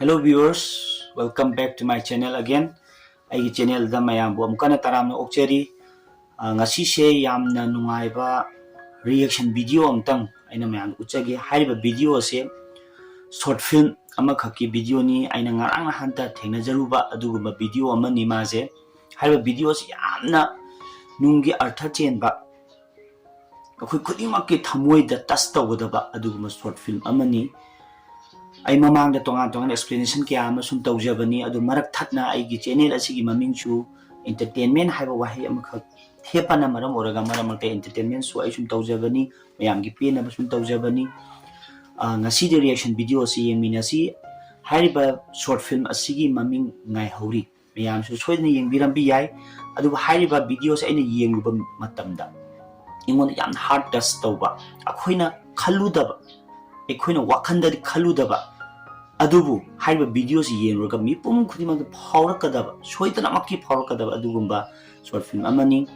Hello viewers, welcome back to my channel again. Ai channel da mayam bu amkana taramna okcheri ngasi se yamna nungaiba reaction video amtang aina mayam uchage haiba video se short film ama khaki video ni aina ngarang hanta thengna jaruba aduguma video ama ni ma se haiba video se yamna nunggi artha chenba akhoi khudimak ke thamoi da tas tawdaba aduguma short film ama ni ai mamang da tongan explanation kya ama sum tawjabani adu marak thatna ai gi channel asigi maming chu entertainment haiba wahi am kha thepana maram oraga maram te entertainment su ai sum tawjabani mayam gi pena sum tawjabani ngasi de reaction video si yemina si haiba short film asigi maming ngai hori mayam su soidna yengbiram bi yai adu haiba video se aina yengruba matamda ingon yam hard dust tawba akhoina khaludaba ekhoina wakhanda khaludaba adubu haiba videos yenroga mi pum khudima phaurakadaba soitana makki phaurakadaba adugumba short film amani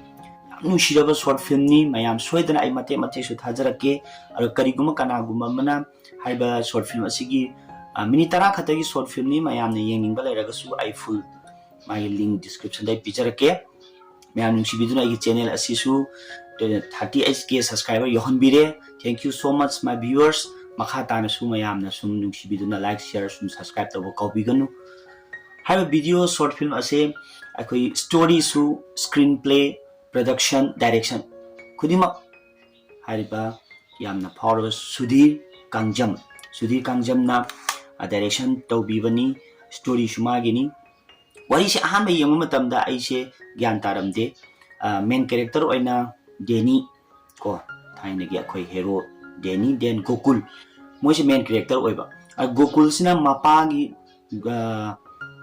nu shiraba short film ni mayam soitana ai mate su thajarake ar kariguma kanaguma mana haiba short film asigi minute tara khatagi short film ni mayam ne yengingba leraga su ai full my link description dai picharake mayam nu shibiduna ai channel asisu 38k subscriber yohon bire. Thank you so much my viewers. Makata na suma yam na sum nung shibiduna like share sum subscribe tabo kaubiganu haiba video short film ase akoi story su screenplay production direction khudima haiba yamna power Sudhir Kangjam na direction tawbibani story sumagini wari se ahame yengma matamda aise gyan taramde main character oina Deni ko thaina gi akoi hero Deni then Gokul moise main character oiba Gokul sina mapagi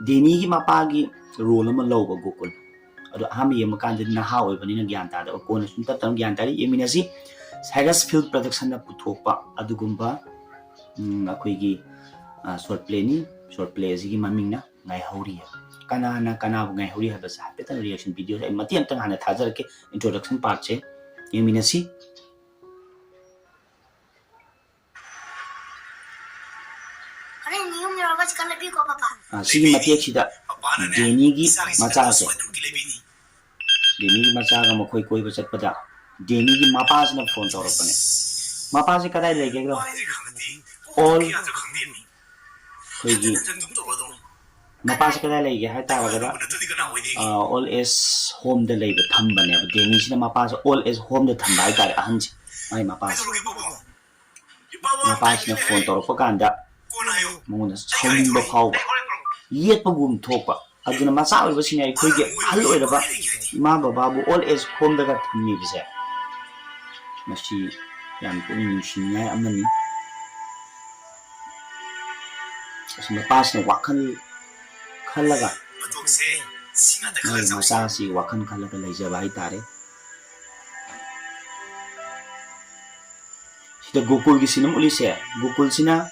Deni gi mapagi role ama lawba Gokul ado hami yema kan na ha oiba ni na gyan ta da ko na sunta tam gyan tari yemina si Sagas Film Production na puthokpa adugumba akoi gi short play gi maming na ngai hori kana bu ngai hori haba sa petan reaction video ai mati antang hana thajar ke introduction part che yemina si sigi matiak sida Deni gi macha se Deni gi macha ga makoi koi ba chatpada Deni gi mapa sna phone tawrapane mapa se kadai lege gro all koi gi mapa se kadai lege hai ta ga all is home da lebe thambane ba Deni sina mapa se all is home da thamba ai ta ahan ji mai mapa sna phone tawrapa kanda mona chomba phawba yetpagum thopa aduna macha oiba sina khoi ge hal oiraba ima babu all age home daga thamni bise masi yam puning sinai amani asma pasna wakhan khalaga macha si wakhan khalaga leijaba hai tare sida Gokul gi sinam ulise Gokul sina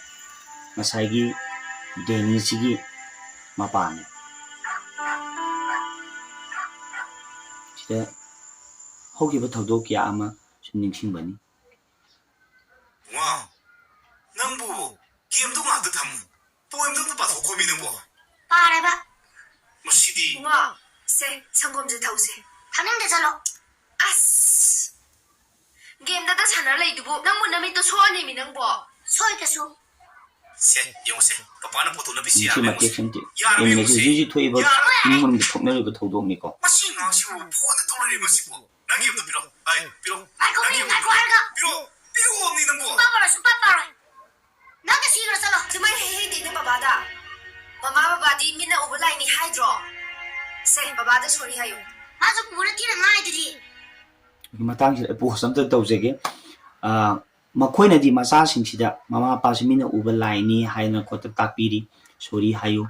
masagi Deni sigi mapane sida hogi ba thawdo kya ama sumningsing bani wa nangbu game do ma da tham poem do ba ko mi nangbu pare ba masidi wa se 상검제 타우세 하는 데잖아 아스 게임 다다 차나 레이두부 낭문 남이 또 소원이 미는 거 소이겠소 se yong se papa na photo na bisi ya si matiak santi yemina si ji thoiba nimon gi thokna ri ba thawdo ni ko masi na si phone to ri ma si ko na game to biro ai biro 아이고 아이고 아이고 biro ni nangbu 빠빠라 수빠빠라 나가 시그러 살아 정말 헤헤 되는 바바다 마마 바바디 미나 오버라인이 하이드로 세 바바다 소리 하요 아주 무르티는 나이들이 matang si po samta tawjege makhoina di macha singsida mama pa simina uba laini haina khota takpiri sorry hayu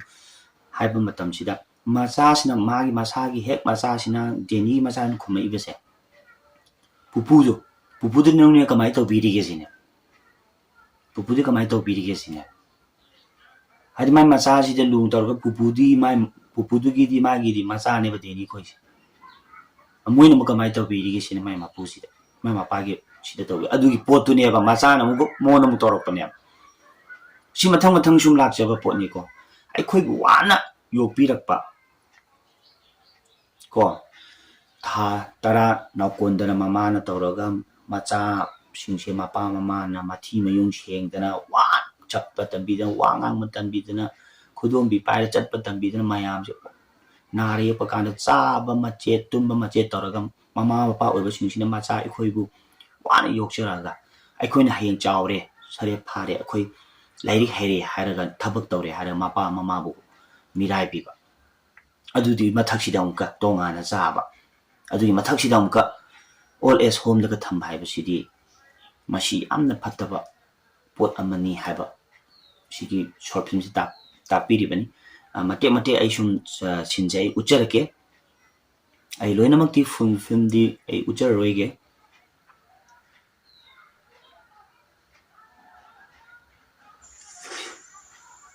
haiba matam sida macha sina magi macha gi hek macha sina Deni macha n khumai bese pupu de nongne kamai tawbiri ge sine pupu de kamai tawbiri ge sine hadi mai macha si de lung tor pupu du gi di magi di macha ne ba Deni khoi amoina mo kamai tawbiri ge sine mai mapu sida mai mapa ge sida tawi adugi potu ne ba macha na mo mo na mo torok pane si mathang sum lak jaba pot ni ko ꯑꯩꯈꯣꯏꯕꯨ ꯋꯥꯅ ꯌꯣꯛꯄꯤꯔꯛꯄ ꯀꯣ ꯊꯥ 10 ꯅꯥꯎꯀꯣꯟꯗꯅ ꯃꯃꯥꯅ ꯇꯧꯔꯒ ꯃꯆꯥꯁꯤꯡꯁꯦ ꯃꯄꯥ ꯃꯃꯥꯅ ꯃꯊꯤ ꯃꯌꯨꯡ ꯁꯦꯡꯗꯅ ꯋꯥꯅ ꯆꯠꯄ ꯇꯝꯕꯤꯗꯅ ꯋꯥ ꯉꯥꯡꯕ ꯇꯝꯕꯤꯗꯅ ꯈꯨꯗꯣꯝꯕꯤ ꯄꯥꯏꯔ ꯆꯠꯄ ꯇꯝꯕꯤꯗꯅ ꯃꯌꯥꯝꯁꯦ ꯅꯥꯔ ꯌꯦꯛꯄ ꯀꯥꯟꯗ ꯆꯥꯕ ꯃꯆꯦꯠ ꯇꯨꯝꯕ ꯃꯆꯦꯠ ꯇꯧꯔꯒ ꯃꯃꯥ ꯃꯄꯥ ꯑꯣꯏꯕꯁꯤꯡꯁꯤꯅ ꯃꯆꯥ ꯑꯩꯈꯣꯏꯕꯨ ꯋꯥꯅ ꯌꯣꯛꯆꯔꯒ ꯑꯩꯈꯣꯏꯅ ꯍꯌꯦꯡ ꯆꯥꯎꯔꯦ ꯁꯔꯦꯞ ꯐꯥꯔꯦ ꯑꯩꯈꯣꯏ ꯂꯥꯏꯔꯤꯛ ꯍꯩꯔꯦ ꯍꯥꯏꯔꯒ ꯊꯕꯛ ꯇꯧꯔꯦ ꯍꯥꯏꯔꯒ ꯃꯄꯥ ꯃꯃꯥꯕꯨ ꯃꯤꯔꯥꯏꯕꯤꯕ ꯑꯗꯨꯗꯤ ꯃꯊꯛꯁꯤꯗ ꯑꯃꯨꯛꯀ ꯇꯣꯉꯥꯟꯅ ꯆꯥꯕ ꯑꯗꯨꯒꯤ ꯃꯊꯛꯁꯤꯗ ꯑꯃꯨꯛꯀ ꯑꯣꯜ ꯑꯦꯖ ꯍꯣꯝꯗꯒ ꯊꯝꯕ ꯍꯥꯏꯕꯁꯤꯗꯤ ꯃꯁꯤ ꯌꯥꯝꯅ ꯐꯠꯇꯕ ꯄꯣꯠ ꯑꯃꯅꯤ ꯍꯥꯏꯕ ꯁꯤꯒꯤ ꯁꯣꯔꯠ ꯐꯤꯜꯝꯁꯤ ꯇꯥꯛꯄꯤꯔꯤꯕꯅꯤ ꯃꯇꯦꯛ ꯃꯇꯦꯛ ꯑꯩ ꯁꯨꯝ ꯁꯤꯟꯁꯦ ꯑꯩ ꯎꯠꯆꯔꯛꯀꯦ ꯑꯩ ꯂꯣꯏꯅꯃꯛꯇꯤ ꯐꯨꯜ ꯐꯤꯜꯝꯗꯤ ꯑꯩ ꯎꯠꯆꯔꯔꯣꯏꯒꯦ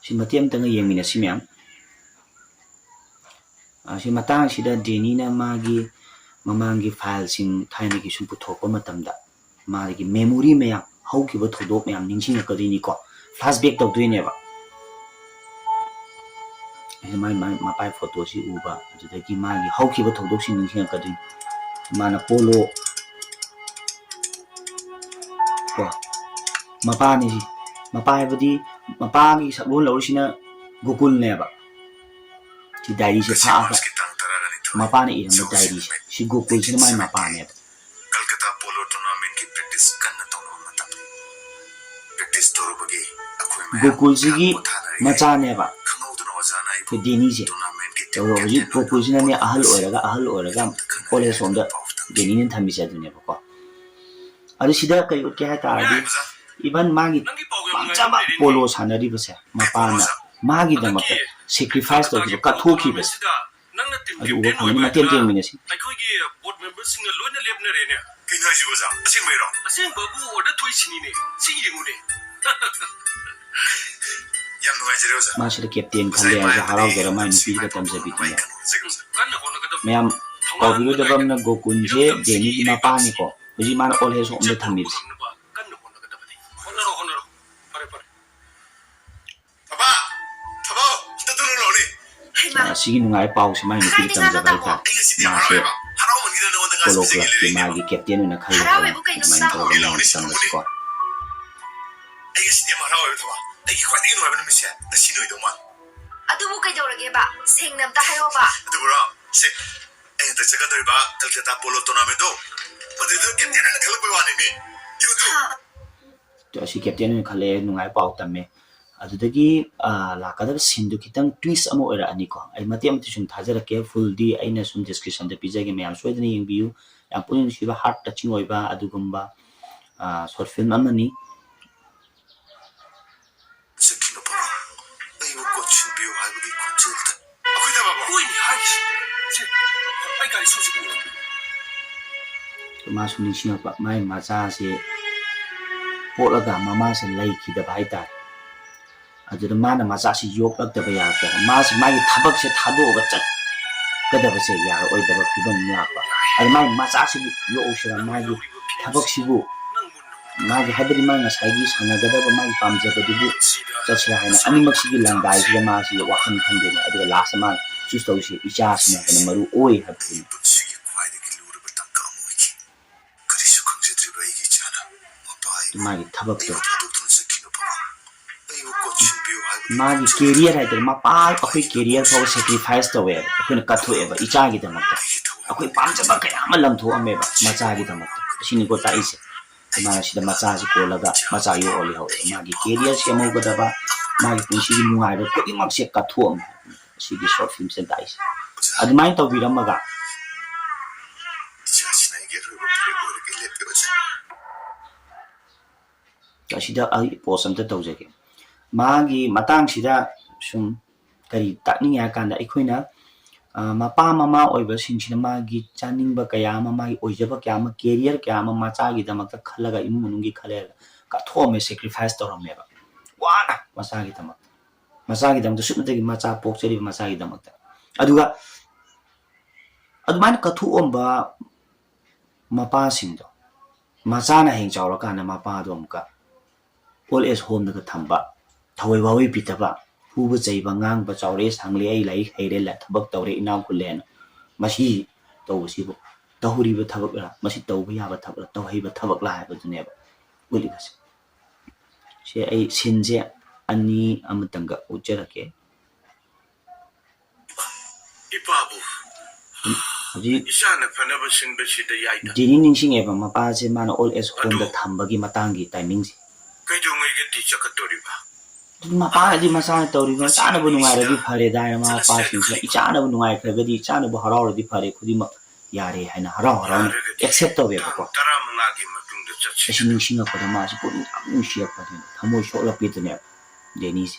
ꯁꯤ ꯃꯇꯦꯛ ꯑꯃꯇꯪꯒ ꯌꯦꯡꯃꯤꯟꯅꯁꯤ ꯃꯌꯥꯝ ꯁꯤ ꯃꯇꯥꯡꯁꯤꯗ ꯗꯦꯅꯤꯅ ꯃꯥꯒꯤ ꯃꯃꯥꯡꯒꯤ ꯐꯥꯏꯜꯁꯤꯡ ꯊꯥꯏꯅꯒꯤ ꯁꯨꯝ ꯄꯨꯊꯣꯛꯄ ꯃꯇꯝꯗ ꯃꯥꯒꯤ ꯃꯦꯃꯣꯔꯤ ꯃꯌꯥꯝ ꯍꯧꯈꯤꯕ ꯊꯧꯗꯣꯛ ꯃꯌꯥꯝ ꯅꯤꯡꯁꯤꯡꯉꯛꯀꯗꯣꯏꯅꯤꯀꯣ ꯐ꯭ꯂꯥꯁꯕꯦꯛ ꯇꯧꯗꯣꯏꯅꯦꯕ ꯃꯄꯥꯏ ꯐꯣꯇꯣꯁꯤ ꯎꯕ ꯑꯗꯨꯗꯒꯤ ꯃꯥꯒꯤ ꯍꯧꯈꯤꯕ ꯊꯧꯗꯣꯛꯁꯤꯡ ꯅꯤꯡꯁꯤꯡꯉꯛꯀꯗꯣꯏꯅꯤ ꯃꯥꯅ ꯄꯣꯂꯣ ꯀꯣ ꯃꯄꯥꯅꯤ ꯃꯄꯥ ꯍꯥꯏꯕꯗꯤ ꯃꯄꯥꯒꯤ ꯁꯛꯂꯣꯟ ꯂꯧꯔꯤꯁꯤꯅ ꯒꯣꯀꯨꯜꯅꯦꯕ ꯁꯤ ꯗꯥꯏꯔꯤꯁꯦ ꯐꯥꯛꯑꯒ ꯃꯄꯥꯅ ꯏꯔꯝꯕ ꯗꯥꯏꯔꯤꯁꯦ ꯁꯤ ꯒꯣꯀꯨꯜꯁꯤꯅ ꯃꯥꯏ ꯃꯄꯥꯅꯦꯕ ꯀꯜꯀꯇꯥ ꯄꯣꯂꯣ ꯇꯣꯔꯅꯥꯃꯦꯟꯠꯀꯤ ꯄ꯭ꯔꯦꯛꯇꯤꯁ ꯀꯟꯅ ꯇꯧꯔꯕ ꯃꯇꯝ ꯄ꯭ꯔꯦꯛꯇꯤꯁ ꯇꯧꯔꯨꯕꯒꯤ ꯑꯩꯈꯣꯏ ꯃꯌꯥꯝ ꯒꯣꯀꯨꯜꯁꯤꯒꯤ ꯃꯆꯥꯅꯦꯕ ꯈꯪꯍꯧꯗꯅ ꯑꯣꯖꯥꯅ ꯑꯩꯕꯨ ꯑꯩꯈꯣꯏ ꯗꯦꯅꯤꯁꯦ ꯇꯣꯔꯅꯥꯃꯦꯟꯠꯀꯤ ꯑꯗꯣ ꯍꯧꯖꯤꯛ ꯒꯣꯀꯨꯜꯁꯤꯅꯅꯦ ꯑꯍꯜ ꯑꯣꯏꯔꯒ ꯀꯣꯂꯦꯖ ꯁꯣꯝꯗ ꯗꯦꯅꯤꯅ ꯊꯝꯕꯤꯁꯦ ꯑꯗꯨꯅꯦꯕꯀꯣ ꯑꯗꯨ ꯁꯤꯗ ꯀꯩ ꯎꯠꯀꯦ ꯍꯥꯏꯇꯥꯔꯗꯤ ꯏꯚꯟ ꯃꯥꯒꯤ ꯄꯥꯝꯖꯕ ꯄꯣꯂꯣ ꯁꯥꯟꯅꯔꯤꯕꯁꯦ ꯃꯄꯥꯅ ꯃꯥꯒꯤꯗꯃꯛꯇ ꯁꯦꯀ꯭ꯔꯤꯐꯥꯏꯁ ꯇꯧꯈꯤꯕ ꯀꯠꯊꯣꯛꯈꯤꯕꯁꯦ ꯑꯗꯨ ꯎꯕ ꯐꯪꯒꯅꯤ ꯃꯇꯦꯛ ꯃꯇꯦꯛ ꯌꯦꯡꯃꯤꯟꯅꯁꯤ ꯑꯩꯈꯣꯏꯒꯤ ꯕꯣꯔꯗ ꯃꯦꯝꯕꯔꯁꯤꯡꯅ ꯂꯣꯏꯅ ꯂꯦꯞꯅꯔꯦꯅꯦ ꯀꯩꯅꯣ ꯍꯥꯏꯁꯤꯕꯣ ꯑꯣꯖꯥ ꯑꯁꯦꯡꯕꯩꯔꯣ ꯑꯁꯦꯡꯕꯕꯨ ꯑꯣꯔꯗꯔ ꯊꯣꯏꯁꯤꯅꯤꯅꯦ ꯁꯤ ꯌꯦꯡꯉꯨꯅꯦ ꯌꯥꯝ ꯅꯨꯡꯉꯥꯏꯖꯔꯦ ꯑꯣꯖꯥ ꯃꯥꯁꯤꯗ ꯀꯦꯞꯇꯦꯟ ꯈꯜꯂꯦ ꯍꯥꯏꯁꯦ ꯍꯔꯥꯎꯖꯔ ꯃꯥꯏ ꯅꯨꯄꯤꯁꯤꯒ ꯇꯝꯖꯕꯤꯗꯨꯅꯦ ꯀꯟꯅ ꯍꯣꯠꯅꯒꯗꯕꯅꯤ ꯃꯌꯥꯝ ꯇꯧꯕꯤꯔꯣꯏꯗꯕ ꯑꯃꯅ ꯒꯣꯀꯨꯜꯁꯦ ꯗꯦꯅꯤꯒꯤ ꯃꯄꯥꯅꯤꯀꯣ ꯍꯧꯖꯤꯛ ꯃꯥꯅ ꯑꯣꯜ ꯑꯦꯖ ꯍꯣꯝꯗ ꯊꯝꯕꯤꯕꯁꯦ ꯀꯟꯅ ꯍꯣꯠꯅꯒꯗꯕꯅꯤ ꯍꯣꯠꯅꯔꯣ ꯐꯔꯦ ꯕꯕꯥ ꯊꯕꯛ ꯑꯝꯇ ꯂꯥꯎꯅꯤ ꯍꯩꯃꯥ ꯁꯤꯒꯤ ꯅꯨꯡꯉꯥꯏꯕ ꯄꯥꯎꯁꯦ ꯃꯥꯏ ꯅꯨꯄꯤꯗ ꯇꯝꯖꯕ ꯍꯥꯏꯇꯥꯔꯦ ꯑꯩ ꯉꯁꯤꯗꯤ ꯌꯥꯝ ꯃꯥꯁꯦ ꯍꯔꯥꯎꯋꯦꯕ ꯍꯔꯥꯎꯃꯟꯈꯤꯗꯅ ꯅꯉꯣꯟꯗ ꯉꯥ ꯄꯣꯂꯣ ꯄꯤꯖꯒꯦ ꯀ꯭ꯂꯕꯀꯤ ꯂꯩꯔꯛꯏꯅꯦꯕ ꯃꯥꯒꯤ ꯀꯦꯞꯇꯦꯟ ꯑꯣꯏꯅ ꯈꯜꯂꯒ ꯍꯔꯥꯎꯋꯦꯕꯨ ꯀꯩꯅꯣ ꯑꯗꯨꯃꯥꯏꯅ ꯇꯥꯃꯣ ꯇꯧꯔꯒ ꯃꯉꯣꯟꯗ ꯇꯝꯕꯁꯤꯀꯣ ꯑꯩ ꯉꯁꯤꯗꯤ ꯌꯥꯝ ꯍꯔꯥꯎꯋꯦꯕ ꯊꯕꯛ ꯑꯩꯒꯤ ꯈ꯭ꯋꯥꯏꯗꯒꯤ ꯅꯨꯡꯉꯥꯏꯕ ꯅꯨꯃꯤꯠꯁꯦ ꯉꯁꯤꯅ ꯑꯣꯏꯗꯧ ꯃꯥꯜꯂꯦ ꯑꯗꯨꯕꯨ ꯀꯩꯗꯧꯔꯒꯦꯕ ꯁꯦꯡꯅ ꯑꯝꯇ ꯍꯥꯏꯌꯣꯕ ꯑꯗꯨꯕꯨꯔꯣ ꯁꯦ ꯑꯩ ꯍꯟꯗꯛ ꯆꯠꯀꯗꯧꯔꯤꯕ ꯀꯜꯀꯇꯥ ꯄꯣꯂꯣ ꯇꯣꯔꯅꯥꯃꯦꯟꯠꯇꯣ ꯃꯗꯨꯗ ꯀꯦꯞꯇꯦꯟ ꯑꯣꯏꯅ ꯈꯜꯂꯛꯄꯩ ꯋꯥꯅꯤꯅꯦ ꯌꯨꯇꯨꯕ ꯑꯁꯤ ꯀꯦꯞꯇꯦꯟ ꯑꯣꯏꯅ ꯈꯜꯂꯛꯑꯦ ꯅꯨꯡꯉꯥꯏꯕ ꯄꯥꯎ ꯇꯝꯃꯦ ꯑꯗꯨꯗꯒꯤ ꯂꯥꯛꯀꯗꯕ ꯁꯤꯟꯗꯨ ꯈꯤꯇꯪ ꯇ꯭ꯋꯤꯁ ꯑꯃ ꯑꯣꯏꯔꯛꯑꯅꯤꯀꯣ ꯑꯩ ꯃꯇꯦꯛ ꯃꯇꯦꯛ ꯁꯨꯝ ꯊꯥꯖꯔꯛꯀꯦ ꯐꯨꯜꯗꯤ ꯑꯩꯅ ꯁꯨꯝ ꯗꯤꯁꯀ꯭ꯔꯤꯞꯁꯟꯗ ꯄꯤꯖꯒꯦ ꯃꯌꯥꯝ ꯁꯣꯏꯗꯅ ꯌꯦꯡꯕꯤꯌꯨ ꯌꯥꯝ ꯄꯨꯛꯅꯤꯡ ꯅꯨꯡꯁꯤꯕ ꯍꯥꯔꯠ ꯇꯆꯤꯡ ꯑꯣꯏꯕ ꯑꯗꯨꯒꯨꯝꯕ ꯁꯣꯔꯠ ꯐꯤꯜꯝ ꯑꯃꯅꯤ ꯁꯈꯤꯅ ꯄꯔꯣ ꯑꯩꯕꯨ ꯀꯣꯠꯁꯤꯟꯕꯤꯌꯨ ꯍꯥꯏꯕꯒꯤ ꯈꯣꯟꯖꯦꯜꯗ ꯑꯩꯈꯣꯏꯗ ꯕꯥꯕꯥ ꯍꯣꯏꯅꯦ ꯍꯥꯏꯔꯤꯁꯤ ꯁꯦ ꯑꯩ ꯒꯥꯔꯤ ꯁꯨꯁꯤ ꯃꯥꯁꯨ ꯅꯤꯡꯁꯤꯡꯉꯛꯄ ꯃꯥꯏ ꯃꯆꯥꯁꯦ ꯄꯣꯛꯂꯒ ꯃꯃꯥꯁꯦ ꯂꯩꯈꯤꯗꯕ ꯍꯥꯏꯇꯥꯔꯦ ꯑꯗꯨꯗ ꯃꯥꯅ ꯃꯆꯥꯁꯤ ꯌꯣꯛꯂꯛꯇꯕ ꯌꯥꯔꯛꯇꯕ ꯃꯥꯒꯤ ꯊꯕꯛꯁꯦ ꯊꯥꯗꯣꯛꯑꯒ ꯆꯠꯀꯗꯕꯁꯦ ꯌꯥꯔꯛꯑꯣꯏꯗꯕ ꯐꯤꯕꯝ ꯑꯃ ꯂꯥꯛꯄ ꯑꯗꯨ ꯃꯥꯒꯤ ꯃꯆꯥꯁꯤꯕꯨ ꯌꯣꯛꯎꯁꯤꯔꯥ ꯃꯥꯒꯤ ꯊꯕꯛꯁꯤꯕꯨ ꯃꯥꯒꯤ ꯍꯥꯏꯕꯗꯤ ꯃꯥ ꯉꯁꯥꯏꯒꯤ ꯁꯥꯟꯅꯒꯗꯕ ꯃꯥꯒꯤ ꯄꯥꯝꯖꯕꯗꯨꯕꯨ ꯆꯠꯁꯤꯔꯥ ꯍꯥꯏꯅ ꯑꯅꯤꯃꯛꯁꯤꯒꯤ ꯂꯪꯗꯥꯏꯁꯤꯗ ꯃꯥꯁꯤ ꯋꯥꯈꯜ ꯈꯟꯗꯣꯏꯅꯦ ꯑꯗꯨꯒ ꯂꯥꯁꯇ ꯃꯥꯅ ꯆꯨꯁ ꯇꯧꯔꯤꯁꯤ ꯏꯆꯥꯁꯤꯅ ꯍꯦꯟꯅ ꯃꯔꯨ ꯑꯣꯏ ꯍꯥꯏꯕꯗꯨꯅꯤ ꯄꯨꯟꯁꯤꯒꯤ ꯈ꯭ꯋꯥꯏꯗꯒꯤ ꯂꯨꯔꯕ ꯇꯥꯡꯀꯛ ꯑꯃ ꯑꯣꯏꯈꯤ ꯀꯔꯤꯁꯨ ꯈꯪꯖꯗ꯭ꯔꯤꯕ ꯑꯩꯒꯤ ꯏꯆꯥꯅ ꯃꯄꯥ ꯃꯥꯒꯤ ꯊꯕꯛꯇꯣ ꯑꯩꯕꯨ ꯊꯥꯗꯣꯛꯇꯨꯅ ꯆꯠꯈꯤꯅ ꯄꯔꯣ ꯑꯩꯕꯨ ꯀꯣꯠꯁꯤꯟꯕꯤꯌꯨ ꯍꯥꯏꯕꯒꯤ ꯃꯥꯒꯤ ꯀꯦꯔꯤꯌꯔ ꯍꯥꯏꯇꯥꯔꯦ ꯃꯄꯥ ꯑꯩꯈꯣꯏ ꯀꯦꯔꯤꯌꯔ ꯐꯥꯎꯕ ꯁꯦꯀ꯭ꯔꯤꯐꯥꯏꯁ ꯇꯧꯋꯦꯕ ꯑꯩꯈꯣꯏꯅ ꯀꯠꯊꯣꯛꯑꯦꯕ ꯏꯆꯥꯒꯤꯗꯃꯛꯇ ꯑꯩꯈꯣꯏ ꯄꯥꯝꯖꯕ ꯀꯌా ꯑꯃ ꯂꯪꯊꯣꯛꯑꯝꯃꯦꯕ ꯃꯆꯥꯒꯤꯗꯃꯛꯇ ꯑꯁꯤꯅꯤꯀꯣ ꯇꯥꯛꯏꯁꯦ ꯃꯥꯅ ꯁꯤꯗ ꯃꯆꯥꯁꯤ ꯀꯣꯜꯂꯒ ꯃꯆꯥ ꯌꯣꯛꯑ ꯂꯩꯍꯧꯋꯦꯕ ꯃꯥꯒꯤ ꯀꯦꯔꯤꯌꯔ ꯁꯦꯝꯍꯧꯒꯗꯕ ꯃꯥꯒꯤ ꯄꯨꯟꯁꯤꯒꯤ ꯅꯨꯡꯉꯥꯏꯕ ꯈꯨꯗꯤꯡꯃꯛꯁꯦ ꯀꯠꯊꯣꯛꯑꯝꯃꯦ ꯑꯁꯤꯒꯤ ꯁꯣꯔꯠ ꯐꯤꯜꯝꯁꯦ ꯇꯥꯛꯏꯁꯦ ꯑꯗꯨꯃꯥꯏꯅ ꯇꯧꯕꯤꯔꯝꯃꯒ ꯏꯆꯥꯁꯤꯅ ꯑꯩꯒꯤ ꯑꯔꯣꯏꯕ ꯐꯤꯔꯦꯞ ꯑꯣꯏꯔꯒꯦ ꯂꯦꯞꯄꯤꯕꯁꯦ ꯑꯁꯤꯗ ꯑꯩ ꯄꯣꯁ ꯑꯝꯇ ꯇꯧꯖꯒꯦ ꯃꯥꯒꯤ ꯃꯇꯥꯡꯁꯤꯗ ꯁꯨꯝ ꯀꯔꯤ ꯇꯥꯛꯅꯤꯡꯉꯦ ꯍꯥꯏ ꯀꯥꯟꯗ ꯑꯩꯈꯣꯏꯅ ꯃꯄꯥ ꯃꯃꯥ ꯑꯣꯏꯕꯁꯤꯡꯁꯤꯅ ꯃꯥꯒꯤ ꯆꯥꯅꯤꯡꯕ ꯀꯌꯥ ꯑꯃ ꯃꯥꯒꯤ ꯑꯣꯏꯖꯕ ꯀꯌꯥ ꯑꯃ ꯀꯦꯔꯤꯌꯔ ꯀꯌꯥ ꯑꯃ ꯃꯆꯥꯒꯤꯗꯃꯛꯇ ꯈꯜꯂꯒ ꯏꯃꯨꯡ ꯃꯅꯨꯡꯒꯤ ꯈꯜꯂꯒ ꯀꯠꯊꯣꯛꯑꯝꯃꯦ ꯁꯦꯀ꯭ꯔꯤꯐꯥꯏꯁ ꯇꯧꯔꯝꯃꯦꯕ ꯋꯥꯅ ꯃꯆꯥꯒꯤꯗꯃꯛꯇ ꯁꯨꯞꯅꯇꯒꯤ ꯃꯆꯥ ꯄꯣꯛꯆꯔꯤꯕ ꯃꯆꯥꯒꯤꯗꯃꯛꯇ ꯑꯗꯨꯒ ꯑꯗꯨꯃꯥꯏꯅ ꯀꯠꯊꯣꯛꯑꯝꯕ ꯃꯄꯥꯁꯤꯡꯗꯣ ꯃꯆꯥꯅ ꯍꯌꯦꯡ ꯆꯥꯎꯔꯀꯥꯟꯗ ꯃꯄꯥꯗꯣ ꯑꯃꯨꯛꯀ ꯑꯣꯜ ꯑꯦꯖ ꯍꯣꯝꯗꯒ ꯊꯝꯕ ꯊꯋꯥꯏ ꯋꯥꯋꯤ ꯄꯤꯗꯕ ꯐꯨꯕ ꯆꯩꯕ ꯉꯥꯡꯕ ꯆꯥꯎꯔꯦ ꯁꯥꯡꯂꯦ ꯑꯩ ꯂꯥꯏꯔꯤꯛ ꯍꯩꯔꯦ ꯊꯕꯛ ꯇꯧꯔꯦ ꯏꯅꯥꯎ ꯈꯨꯜꯂꯦꯅ ꯃꯁꯤ ꯇꯧꯕꯁꯤꯕꯨ ꯇꯧꯔꯤꯕ ꯊꯕꯛꯂ ꯃꯁꯤ ꯇꯧꯕ ꯌꯥꯕ ꯊꯕꯛꯂ ꯇꯧꯍꯩꯕ ꯊꯕꯛꯂ ꯍꯥꯏꯕꯗꯨꯅꯦꯕ ꯎꯠꯂꯤꯕꯁꯦ ꯁꯤ ꯑꯩ ꯁꯤꯟꯁꯦ ꯑꯅꯤ ꯑꯃꯇꯪꯒ ꯎꯠꯆꯔꯛꯀꯦ 이바부 ꯍꯧꯖꯤꯛ 이샤는 변화부 신부시대 야이다 ꯗꯦꯅꯤ ꯅꯤꯡꯁꯤꯡꯉꯦꯕ ꯃꯄꯥꯁꯦ ꯃꯥꯅ ꯑꯣꯜ ꯑꯦꯖ ꯍꯣꯝꯗ ꯊꯝꯕꯒꯤ ꯃꯇꯥꯡꯒꯤ ꯇꯥꯏꯃꯤꯡꯁꯦ 그종에게 뒤척거리바 ꯃꯄꯥꯅꯗꯤ ꯃꯆꯥꯅ ꯇꯧꯔꯤꯕ ꯆꯥꯅꯕ ꯅꯨꯡꯉꯥꯏꯔꯗꯤ ꯐꯔꯦꯗ ꯍꯥꯏꯅ ꯃꯃꯥ ꯃꯄꯥꯁꯤꯡꯁꯤꯅ ꯏꯆꯥꯅꯕ ꯅꯨꯡꯉꯥꯏꯈ꯭ꯔꯒꯗꯤ ꯏꯆꯥꯅꯕ ꯍꯔꯥꯎꯔꯗꯤ ꯐꯔꯦ ꯈꯨꯗꯤꯡꯃꯛ ꯌꯥꯔꯦ ꯍꯥꯏꯅ ꯍꯔꯥꯎ ꯍꯔꯥꯎꯅ ꯑꯦꯛꯁꯦꯞ ꯇꯧꯋꯦꯕꯀꯣ 따라망하기 마중도 ꯑꯁꯤ 젖히 ꯅꯤꯡꯁꯤꯡꯉꯛꯄꯗ ꯃꯥꯁꯤ ꯄꯨꯛꯅꯤꯡ ꯌꯥꯝ ꯅꯨꯡꯁꯤꯔꯛꯄꯗꯨꯅꯦ ꯊꯃꯣꯏ ꯁꯣꯛꯂꯛꯄꯤꯗꯨꯅꯦꯕ ꯗꯦꯅꯤꯁꯦ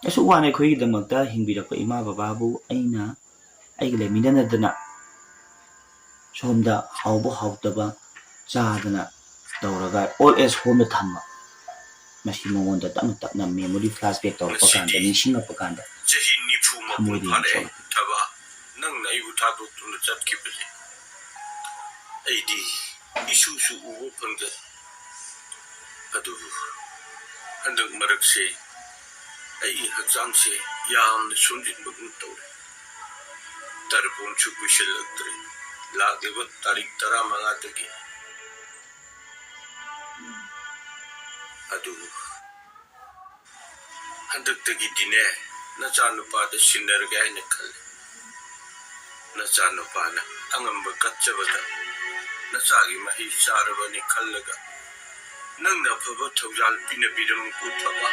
ꯑꯁꯨꯛ ꯋꯥꯅ ꯑꯩꯈꯣꯏꯒꯤꯗꯃꯛꯇ ꯍꯤꯡꯕꯤꯔꯛꯄ ꯏꯃꯥ ꯕꯕꯥꯕꯨ ꯑꯩꯒ ꯂꯩꯃꯤꯟꯅꯗꯅ ꯁꯣꯝꯗ ꯍꯥꯎꯕ ꯍꯥꯎꯇꯕ ꯆꯥꯗꯅ ꯇꯧꯔꯒ ꯑꯣꯜ ꯑꯦꯖ ꯍꯣꯝꯗ ꯊꯝꯕ ꯃꯁꯤ ꯃꯉꯣꯟꯗ ꯇꯞꯅ ꯇꯞꯅ ꯃꯦꯃꯣꯔꯤ ꯐ꯭ꯂꯥꯁꯕꯦꯛ ꯇꯧꯔꯛꯄ ꯀꯥꯟꯗ ꯅꯤꯡꯁꯤꯡꯉꯛꯄ ꯀꯥꯟꯗ 제히 니푸ꯊꯃꯣꯏꯗ 먹고 ꯌꯥꯝ 파래 ꯁꯣꯛꯂꯛꯄ 타바 능 나이부 타도ቱ는 zat기버지 ꯑꯩꯗꯤ 이슈수 우고 펑데 ꯑꯗꯨ ꯍꯟꯗꯛ ꯃꯔꯛꯁꯦ ꯑꯩ ꯍꯛꯆꯥꯡꯁꯦ ꯌꯥꯝꯅ ꯁꯣꯟꯖꯤꯟꯕꯒꯨꯝ ꯇꯧꯔꯦ ꯇꯔꯄꯣꯟꯁꯨ ꯀꯨꯏꯁꯤꯜꯂꯛꯇ꯭ꯔꯦ ꯂꯥꯛꯂꯤꯕ ꯇꯥꯔꯤꯛ 15ꯗꯒꯤ ꯑꯗꯨ ꯍꯟꯗꯛꯇꯒꯤꯗꯤꯅꯦ ꯅꯆꯥꯅꯨꯄꯥꯗ ꯁꯤꯟꯅꯔꯒꯦ ꯍꯥꯏꯅ ꯈꯜꯂꯦ ꯅꯆꯥꯅꯨꯄꯥꯅ ꯑꯉꯝꯕ ꯀꯠꯆꯕꯗ ꯅꯆꯥꯒꯤ ꯃꯍꯩ ꯆꯥꯔꯕꯅꯤ ꯈꯜꯂꯒ ꯅꯪꯅ ꯑꯐꯕ ꯊꯧꯖꯥꯜ ꯄꯤꯅꯕꯤꯔꯝꯃꯨꯀꯣ ꯊꯕꯥ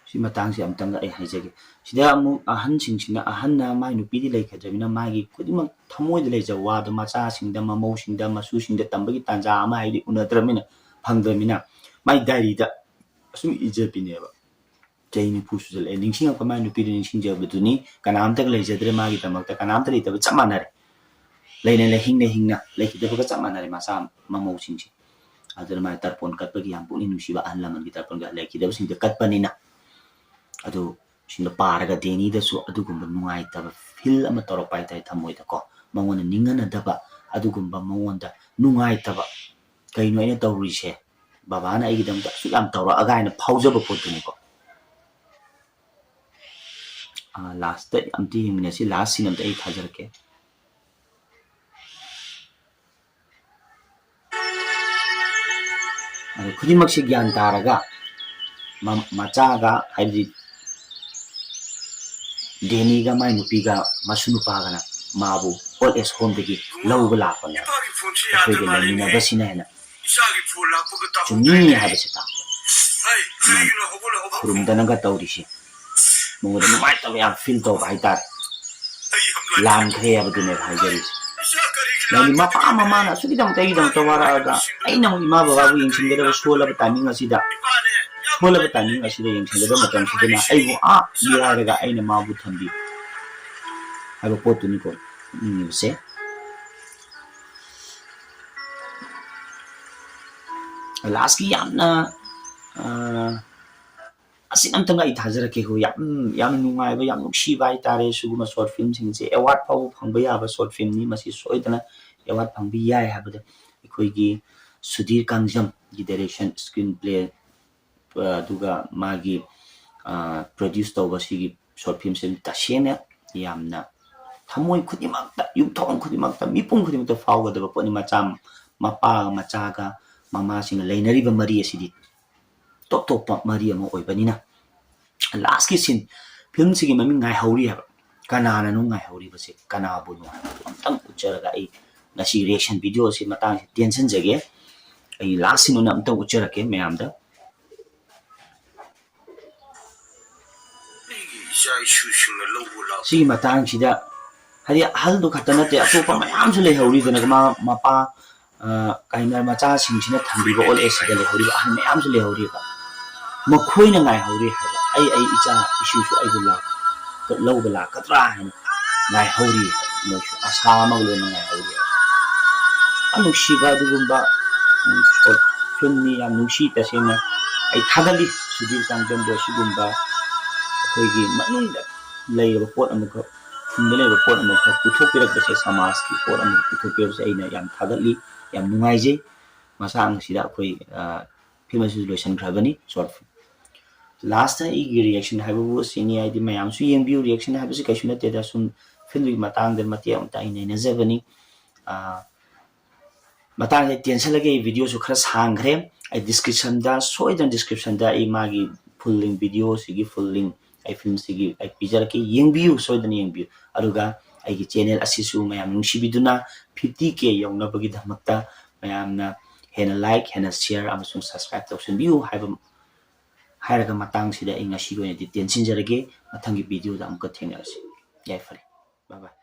ꯁꯤ ꯃꯇꯥꯡꯁꯦ ꯑꯝꯇꯪꯒ ꯑꯩ ꯍꯥꯏꯖꯒꯦ ꯁꯤꯗ ꯑꯃꯨꯛ ꯑꯍꯟꯁꯤꯡꯁꯤꯅ ꯑꯍꯟꯅ ꯃꯥꯏ ꯅꯨꯄꯤꯗꯤ ꯂꯩꯈꯤꯗ꯭ꯔꯕꯅꯤꯅ ꯃꯥꯒꯤ ꯈꯨꯗꯤꯡꯃꯛ ꯊꯃꯣꯏꯗ ꯂꯩꯖꯕ ꯋꯥꯗꯣ ꯃꯆꯥꯁꯤꯡꯗ ꯃꯃꯧꯁꯤꯡꯗ ꯃꯁꯨꯁꯤꯡꯗ ꯇꯝꯕꯒꯤ ꯇꯥꯟꯖꯥ ꯑꯃ ꯍꯥꯏꯗꯤ ꯎꯅꯗ꯭ꯔꯕꯅꯤꯅ ꯐꯪꯗ꯭ꯔꯕꯅꯤ나 ꯃꯥꯏ ꯗꯥꯏꯔꯤꯗ ꯑꯁꯨꯝ ꯏꯖꯕꯤꯅꯦꯕ ꯆꯍꯤ 40 ꯁꯨꯖꯜꯂꯛꯑꯦ ꯅꯤꯡꯁꯤꯡꯉꯛꯄ ꯃꯥꯏ ꯅꯨꯄꯤꯗꯨ ꯅꯤꯡꯁꯤꯡꯖꯕꯗꯨꯅꯤ ꯀꯅꯥꯝꯇꯒ ꯂꯩꯖꯗ꯭ꯔꯦ ꯃꯥꯒꯤꯗꯃꯛꯇ ꯀꯅꯥꯝꯇ ꯂꯩꯇꯕ ꯆꯞ ꯃꯥꯟꯅꯔꯦ ꯂꯩꯅ ꯍꯤꯡꯅ ꯂꯩꯈꯤꯗꯕꯒ ꯆꯞ ꯃꯥꯟꯅꯔꯦ ꯃꯆꯥ ꯃꯃꯧꯁꯤꯡꯁꯦ ꯑꯗꯨꯅ ꯃꯥꯏ ꯇꯔꯄꯣꯟ ꯀꯠꯄꯒꯤ ꯌꯥꯝ ꯄꯨꯛꯅꯤꯡ ꯅꯨꯡꯁꯤꯕ ꯑꯍꯜ ꯂꯃꯟꯒꯤ ꯇꯔꯄꯣꯟꯒ ꯂꯩꯈꯤꯗꯕꯁꯤꯡꯗ ꯀꯠꯄꯅꯤꯅ ꯑꯗꯨ ꯁꯤꯡꯗ ꯄꯥꯔꯒ ꯗꯦꯅꯤꯗꯁꯨ ꯑꯗꯨꯒꯨꯝꯕ ꯅꯨꯡꯉꯥꯏꯇꯕ ꯐꯤꯜ ꯑꯃ ꯇꯧꯔꯛꯄ ꯍꯥꯏꯇꯥꯔꯦ ꯊꯃꯣꯏꯗꯀꯣ ꯃꯉꯣꯟꯗ ꯅꯤꯡꯍꯟꯅꯗꯕ ꯑꯗꯨꯒꯨꯝꯕ ꯃꯉꯣꯟꯗ ꯅꯨꯡꯉꯥꯏꯇꯕ ꯀꯩꯅꯣ ꯑꯩꯅ ꯇꯧꯔꯤꯁꯦ ꯕꯕꯥꯅ ꯑꯩꯒꯤꯗꯃꯛꯇ ꯑꯁꯨꯛ ꯌꯥꯝ ꯇꯧꯔꯛꯑꯒ ꯍꯥꯏꯅ ꯐꯥꯎꯖꯕ ꯄꯣꯠꯇꯨꯅꯤꯀꯣ ꯂꯥꯁꯇ ꯑꯝꯇ ꯌꯦꯡꯃꯤꯟꯅꯁꯤ ꯂꯥꯁ ꯁꯤꯟ ꯑꯝꯇ ꯑꯩ ꯊꯥꯖꯔꯛꯀꯦ ꯑꯗꯨ ꯈꯨꯗꯤꯡꯃꯛꯁꯤ ꯒ꯭ꯌꯥꯟ ꯇꯥꯔꯒ ꯃꯆꯥꯒ ꯍꯥꯏꯕꯗꯤ ꯗꯦꯅꯤꯒ ꯃꯥꯏ ꯅꯨꯄꯤꯒ ꯃꯁꯨ ꯅꯨꯄꯥꯒꯅ ꯃꯥꯕꯨ ꯑꯣꯜ ꯑꯦꯖ ꯍꯣꯝꯗꯒꯤ ꯂꯧꯕ ꯂꯥꯛꯄꯅꯦ 이파기 폰치 ꯑꯩꯈꯣꯏꯒ 야드말이네 ꯂꯩꯃꯤꯟꯅꯕꯁꯤꯅ ꯍꯦꯟꯅ 이샤기 폴 라프가 따고 ꯆꯨꯝꯃꯤ 하ꯕꯁꯦ ꯇꯥꯛꯄ 아이 그리기는 허벌 허벌 ꯈꯨꯔꯨꯝꯗꯅꯒ ꯇꯧꯔꯤꯁꯤ ꯃꯉꯣꯟꯗ ꯅꯨꯡꯉꯥꯏꯇꯕ ꯌꯥꯝ ꯐꯤꯜ ꯇꯧꯕ ꯍꯥꯏꯇꯥꯔꯦ 아이 함라 ꯂꯥꯟꯈ꯭ꯔꯦ ꯍꯥꯏꯕꯗꯨꯅꯦꯕ ꯍꯥꯏꯖꯔꯤꯁꯦ 이샤 그리기 ꯅꯪꯗꯤ ꯃꯄꯥ ꯃꯃꯥꯅ ꯑꯁꯨꯛꯀꯤꯗꯃꯛꯇ ꯑꯩꯒꯤꯗꯃꯛꯇ ꯋꯥꯔꯛꯑꯒ ꯑꯩꯅ ꯑꯃꯨꯛ ꯏꯃꯥ ꯕꯕꯥꯕꯨ ꯌꯦꯡꯁꯤꯟꯒꯗꯕ ꯁꯣꯜꯂꯕ ꯇꯥꯏꯃꯤꯡ ꯑꯁꯤꯗ ꯌꯦꯡꯁꯤꯟꯒꯗꯕ ꯃꯇꯝꯁꯤꯗꯅ ꯑꯩꯕꯨ ꯃꯤꯔꯥꯏꯔꯒ ꯑꯩꯅ ꯃꯥꯕꯨ ꯊꯝꯕꯤ ꯍꯥꯏꯕ ꯄꯣꯠꯇꯨꯅꯤꯀꯣ ꯅꯤꯡꯉꯤꯕꯁꯦ ꯂꯥꯁꯀꯤ ꯌꯥꯝꯅ ꯑꯁꯤ ꯑꯝꯇꯪ ꯑꯩ ꯊꯥꯖꯔꯛꯀꯦꯀꯣ ꯌꯥꯝꯅ ꯅꯨꯡꯉꯥꯏꯕ ꯌꯥꯝ ꯅꯨꯡꯁꯤꯕ ꯍꯥꯏꯇꯥꯔꯦ ꯁꯤꯒꯨꯝꯕ ꯁꯣꯔꯠ ꯐꯤꯜꯝꯁꯤꯡꯁꯦ ꯑꯦꯋꯥꯔꯗ ꯐꯥꯎꯕ ꯐꯪꯕ ꯌꯥꯕ ꯁꯣꯔꯠ ꯐꯤꯜꯝꯅꯤ ꯃꯁꯤ ꯁꯣꯏꯗꯅ ꯑꯦꯋꯥꯔꯗ ꯐꯪꯕ ꯌꯥꯏ ꯍꯥꯏꯕꯗ ꯑꯩꯈꯣꯏꯒꯤ ꯁꯨꯙꯤꯔ ꯀꯥꯡꯖꯝꯒꯤ ꯗꯥꯏꯔꯦꯛꯁꯟ ꯁ꯭ꯀ꯭ꯔꯤꯟ ꯄ꯭ꯂꯦ ꯑꯗꯨꯒ ꯃꯥꯒꯤ ꯄ꯭ꯔꯣꯗ꯭ꯌꯨꯁ ꯇꯧꯕ ꯁꯤꯒꯤ ꯁꯣꯔꯠ ꯐꯤꯜꯝꯁꯤ ꯇꯁꯦꯡꯅ ꯌꯥꯝꯅ ꯊꯃꯣꯏ ꯈꯨꯗꯤꯡꯃꯛꯇ ꯌꯨꯝꯊꯣꯡ ꯈꯨꯗꯤꯡꯃꯛꯇ ꯃꯤꯄꯨꯝ ꯈꯨꯗꯤꯡꯃꯛꯇ ꯐꯥꯎꯒꯗꯕ ꯄꯣꯠꯅꯤ ꯃꯄꯥꯒ ꯃꯆꯥꯒ ꯃꯃꯥꯁꯤꯡꯒ ꯂꯩꯅꯔꯤꯕ ꯃꯔꯤ ꯑꯁꯤꯗꯤ ꯇꯣꯞ ꯇꯣꯞꯄ ꯃꯔꯤ ꯑꯃ ꯑꯣꯏꯕꯅꯤꯅ ꯂꯥꯁꯀꯤ ꯁꯤꯟ ꯐꯤल्मꯁꯤꯒꯤ ꯃꯃꯤꯡ ꯉꯥꯏꯍꯧꯔꯤ ꯍꯥꯏꯕ ꯀꯅꯥꯅꯅꯣ ꯉꯥꯏꯍꯧꯔꯤꯕꯁꯦ ꯀꯅꯥꯕꯨꯅꯣ ꯍꯥꯏꯕꯗꯨ ꯑꯝꯇꯪ ꯎꯠꯆꯔꯒ ꯑꯩ ꯉꯁꯤ ꯔꯤꯑꯦꯛꯁꯟ ꯚꯤꯗꯤꯑꯣꯁꯤ ꯃꯇꯥꯡꯁꯤ ꯇꯦꯟꯁꯤꯟꯖꯒꯦ ꯑꯩ ꯂꯥꯁ ꯁꯤꯟ ꯑꯣꯏꯅ ꯑꯝꯇꯪ ꯎꯠꯆꯔꯛꯀꯦ ꯃꯌꯥꯝꯗ 이샤 이슈싱을 러고라 ꯁꯤꯒꯤ ꯃꯇꯥꯡꯁꯤꯗ ꯍꯥꯏꯗꯤ ꯑꯍꯜꯗꯨ ꯈꯛꯇ ꯅꯠꯇꯦ ꯑꯇꯣꯞꯄ ꯃꯌꯥꯝꯁꯨ ꯂꯩꯍꯧꯔꯤꯗꯅ ꯃꯄꯥ ꯀꯥꯏꯅ ꯃꯆꯥꯁꯤꯡꯁꯤꯅ ꯊꯝꯕꯤꯕ ꯑꯣꯜ ꯑꯦꯖꯁꯤꯗ ꯂꯩꯍꯧꯔꯤꯕ ꯑꯍꯜ ꯃꯌꯥꯝꯁꯨ ꯂꯩꯍꯧꯔꯤꯕ ꯃꯈꯣꯏꯅ ꯉꯥꯏꯍꯧꯔꯤ ꯍꯥꯏꯕ ꯑꯩ ꯏꯆꯥ ꯏꯁꯨꯁꯨ ꯑꯩꯕꯨ ꯂꯧꯕ ꯂꯥꯛꯀꯗ꯭ꯔꯥ ꯍꯥꯏꯅ ꯉꯥꯏꯍꯧꯔꯤ ꯃꯣꯏꯁꯨ ꯑꯁꯥ ꯑꯃꯒ ꯂꯣꯏꯅ ꯉꯥꯏꯍꯧꯔꯤ ꯌꯥꯝ ꯅꯨꯡꯁꯤꯕ ꯑꯗꯨꯒꯨꯝꯕ ꯁꯣꯔꯠ ꯐꯤꯜꯝꯅꯤ ꯌꯥꯝ ꯅꯨꯡꯁꯤ ꯇꯁꯦꯡꯅ ꯑꯩ ꯊꯥꯒꯠꯂꯤ ꯁꯨꯙꯤꯔ ꯀꯥꯡꯖꯝꯕꯨ ꯑꯁꯤꯒꯨꯝꯕ ꯑꯩꯈꯣꯏꯒꯤ ꯃꯅꯨꯡꯗ ꯂꯩꯔꯕ ꯄꯣꯠ ꯑꯃꯈꯛ ꯈꯨꯟꯗ ꯂꯩꯕ ꯄꯣꯠ ꯑꯃꯈꯛ ꯄꯨꯊꯣꯛꯄꯤꯔꯛꯄꯁꯦ ꯁꯃꯥꯖꯀꯤ ꯄꯣꯠ ꯑꯃꯈꯛ ꯄꯨꯊꯣꯛꯄꯤꯔꯛꯄꯁꯦ ꯑꯩꯅ ꯌꯥꯝ ꯊꯥꯒꯠꯂꯤ ꯌꯥꯝ ꯅꯨꯡꯉꯥꯏꯖꯩ ꯃꯁꯥꯡ ꯑꯁꯤꯗ ꯑꯩꯈꯣꯏ film asu loisan khrabani short film last igi reaction haibu sini aidi mayam su yengbiu reaction haibu si kaisuna te da sum film wi matang der mati am ta ine nazabani matang he tension lage video su khara sangre ai description da soidan description da I magi full length video sigi full length ai film sigi ai pijar ke yengbiu soidan yengbiu aruga ai gi channel asisu mayam nungsibiduna 50k yauna bagi dhamakta mayamna hena like hena share amasung subscribe tawsin view haiba hairaga matang sida inga sigo ne tension jarage mathangi video da amka thengarasi yai fare bye bye